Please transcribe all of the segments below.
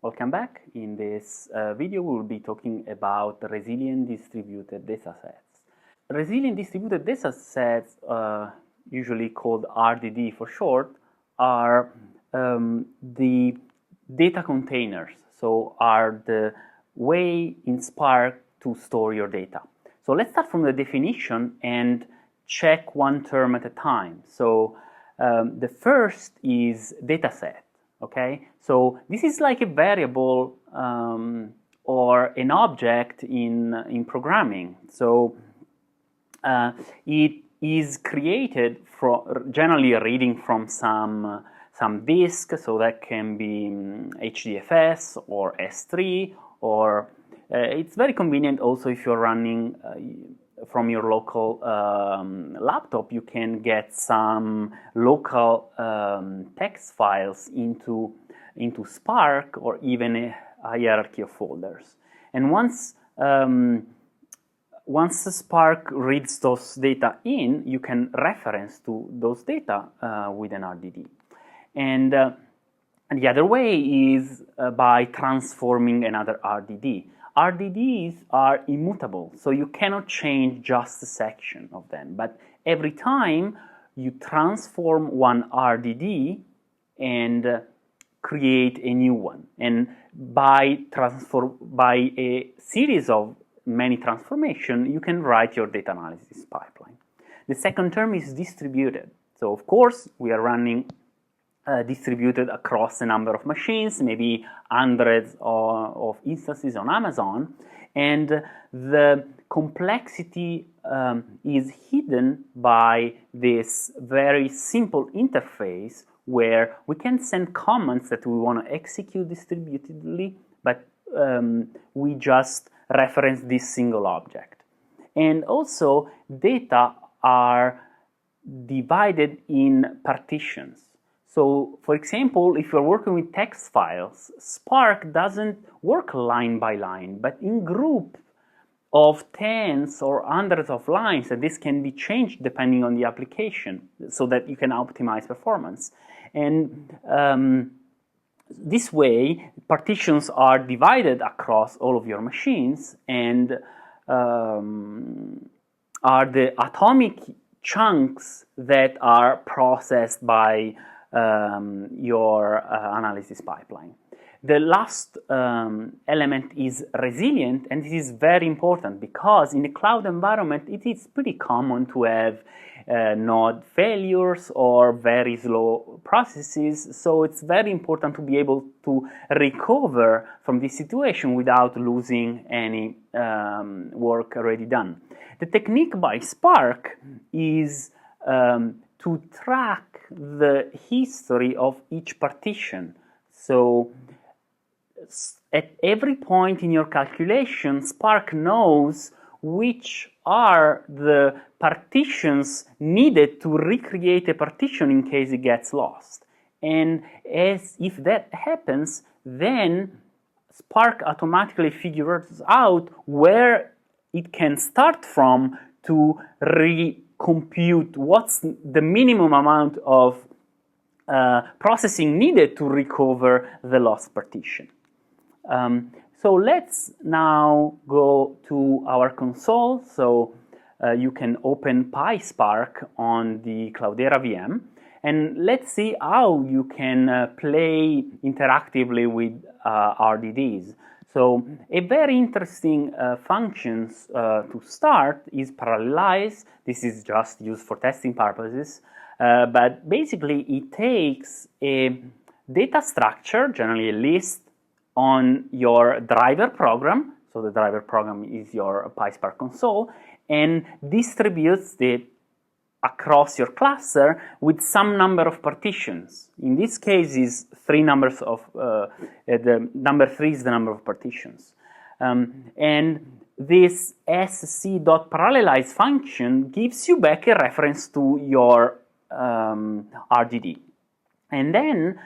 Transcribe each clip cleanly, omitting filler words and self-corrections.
Welcome back. In this video, we will be talking about resilient distributed datasets. Resilient distributed datasets, usually called RDD for short, are the data containers. So are the way in Spark to store your data. So let's start from the definition and check one term at a time. So the first is dataset. Okay, so this is like a variable or an object in programming. So it is created from generally reading from some disk, so that can be HDFS or S3, or it's very convenient also if you're running from your local laptop. You can get some local text files into Spark, or even a hierarchy of folders. And once Spark reads those data in, you can reference to those data with an RDD. And the other way is by transforming another RDD. RDDs are immutable, so you cannot change just a section of them. But every time you transform one RDD and create a new one, and by a series of many transformations, you can write your data analysis pipeline. The second term is distributed. So of course, we are running distributed across a number of machines, maybe hundreds of instances on Amazon, and the complexity is hidden by this very simple interface where we can send commands that we want to execute distributedly, but we just reference this single object. And also, data are divided in partitions. So, for example, if you're working with text files, Spark doesn't work line by line, but in groups of tens or hundreds of lines, and this can be changed depending on the application so that you can optimize performance. And this way, partitions are divided across all of your machines, and are the atomic chunks that are processed by your analysis pipeline. The last element is resilient, and this is very important because in a cloud environment it is pretty common to have node failures or very slow processes, so it's very important to be able to recover from this situation without losing any work already done. The technique by Spark is to track the history of each partition. So at every point in your calculation, Spark knows which are the partitions needed to recreate a partition in case it gets lost. And if that happens, then Spark automatically figures out where it can start from to compute what's the minimum amount of processing needed to recover the lost partition. So let's now go to our console. So you can open PySpark on the Cloudera VM, and let's see how you can play interactively with RDDs. So a very interesting function to start is parallelize. This is just used for testing purposes, but basically it takes a data structure, generally a list, on your driver program. So the driver program is your PySpark console, and distributes it across your cluster with some number of partitions. In this case is three numbers of, the number 3 is the number of partitions. And this sc.parallelize function gives you back a reference to your RDD. And then,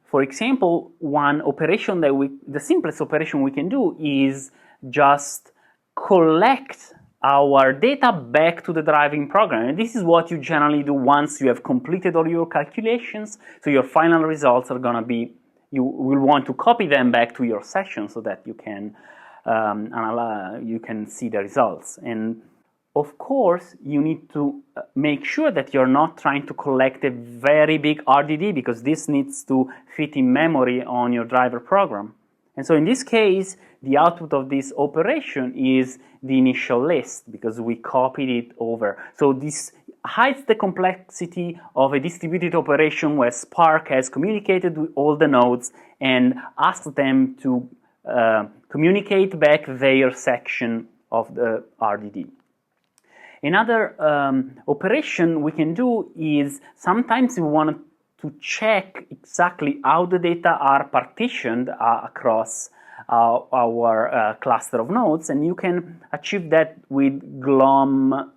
for example, one operation that the simplest operation we can do is just collect our data back to the driving program. And this is what you generally do once you have completed all your calculations. So your final results are going to be you will want to copy them back to your session so that you can see the results. And of course, you need to make sure that you're not trying to collect a very big RDD, because this needs to fit in memory on your driver program. And so in this case, the output of this operation is the initial list, because we copied it over. So this hides the complexity of a distributed operation where Spark has communicated with all the nodes and asked them to communicate back their section of the RDD. Another operation we can do is sometimes we want to check exactly how the data are partitioned across our cluster of nodes, and you can achieve that with glom,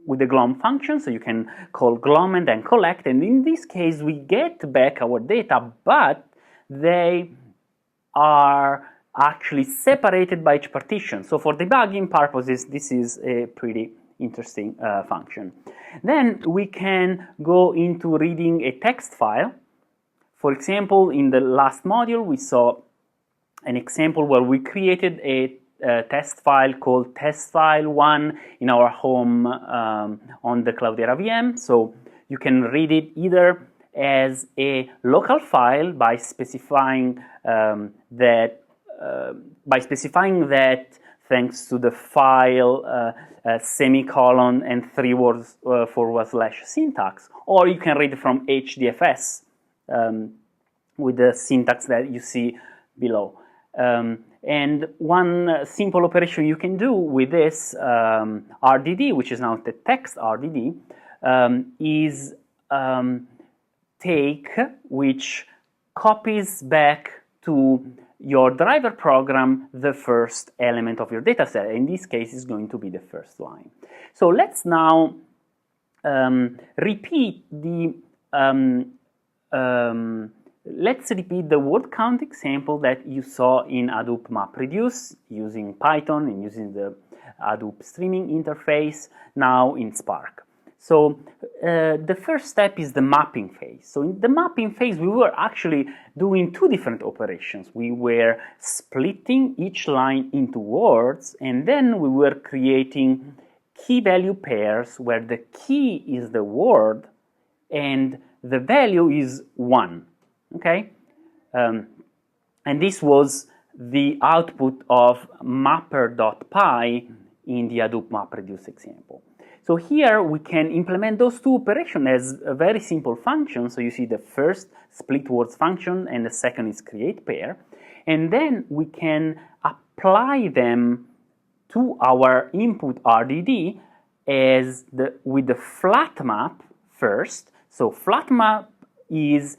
with the glom function. So you can call glom and then collect, and in this case we get back our data, but they are actually separated by each partition. So for debugging purposes, this is a pretty interesting function. Then we can go into reading a text file. For example, in the last module, we saw an example where we created a test file called testfile1 in our home on the Cloudera VM. So you can read it either as a local file by specifying that thanks to the file semicolon and 3 words / syntax, or you can read from HDFS with the syntax that you see below. And one simple operation you can do with this RDD, which is now the text RDD, is take, which copies back to your driver program the first element of your data set. In this case, is going to be the first line. So let's now repeat the word count example that you saw in Hadoop MapReduce using Python and using the Hadoop streaming interface, now in Spark. So the first step is the mapping phase. So in the mapping phase, we were actually doing two different operations. We were splitting each line into words, and then we were creating key value pairs where the key is the word and the value is 1. Okay? And this was the output of mapper.py in the Hadoop MapReduce example. So here we can implement those two operations as a very simple function. So you see the first split words function and the second is create pair. And then we can apply them to our input RDD with the flat map first. So flat map is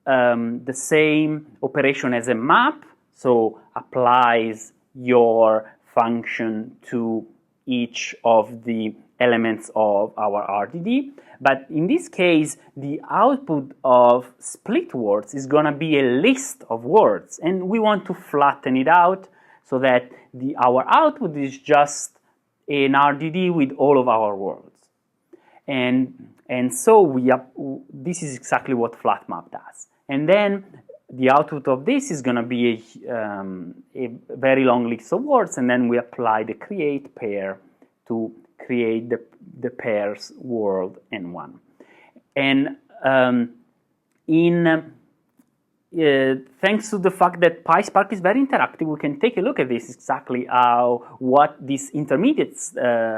the same operation as a map, so applies your function to each of the elements of our RDD. But in this case, the output of split words is going to be a list of words, and we want to flatten it out so that our output is just an RDD with all of our words. And so this is exactly what flat map does. And then the output of this is going to be a very long list of words, and then we apply the create pair to create the pairs word and 1. And thanks to the fact that PySpark is very interactive, we can take a look at this exactly what this intermediate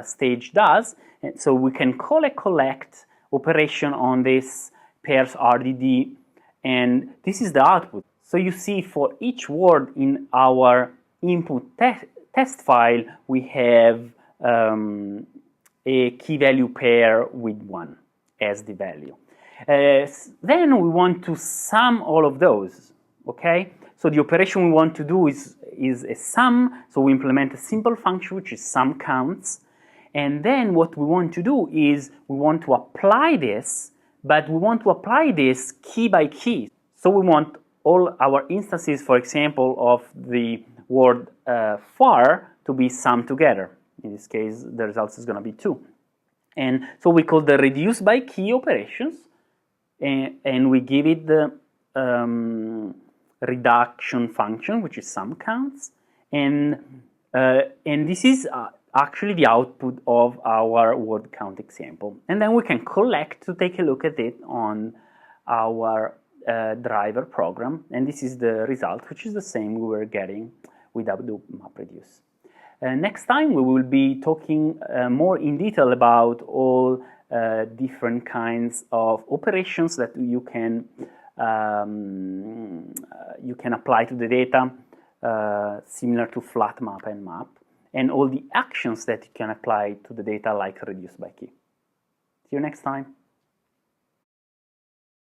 stage does. And so we can call a collect operation on this pairs RDD, and this is the output. So you see for each word in our input test file, we have a key value pair with 1 as the value. Then we want to sum all of those, okay? So the operation we want to do is a sum, so we implement a simple function which is sum counts, and then what we want to do is we want to apply this, but we want to apply this key by key. So we want all our instances, for example, of the word far to be summed together. In this case, the result is going to be 2. And so we call the reduce by key operations, and we give it the reduction function, which is sum counts, and this is actually the output of our word count example. And then we can collect to take a look at it on our driver program, and this is the result, which is the same we were getting with Hadoop MapReduce. Next time we will be talking more in detail about all different kinds of operations that you can apply to the data, similar to flat map and map, and all the actions that you can apply to the data, like reduce by key. See you next time.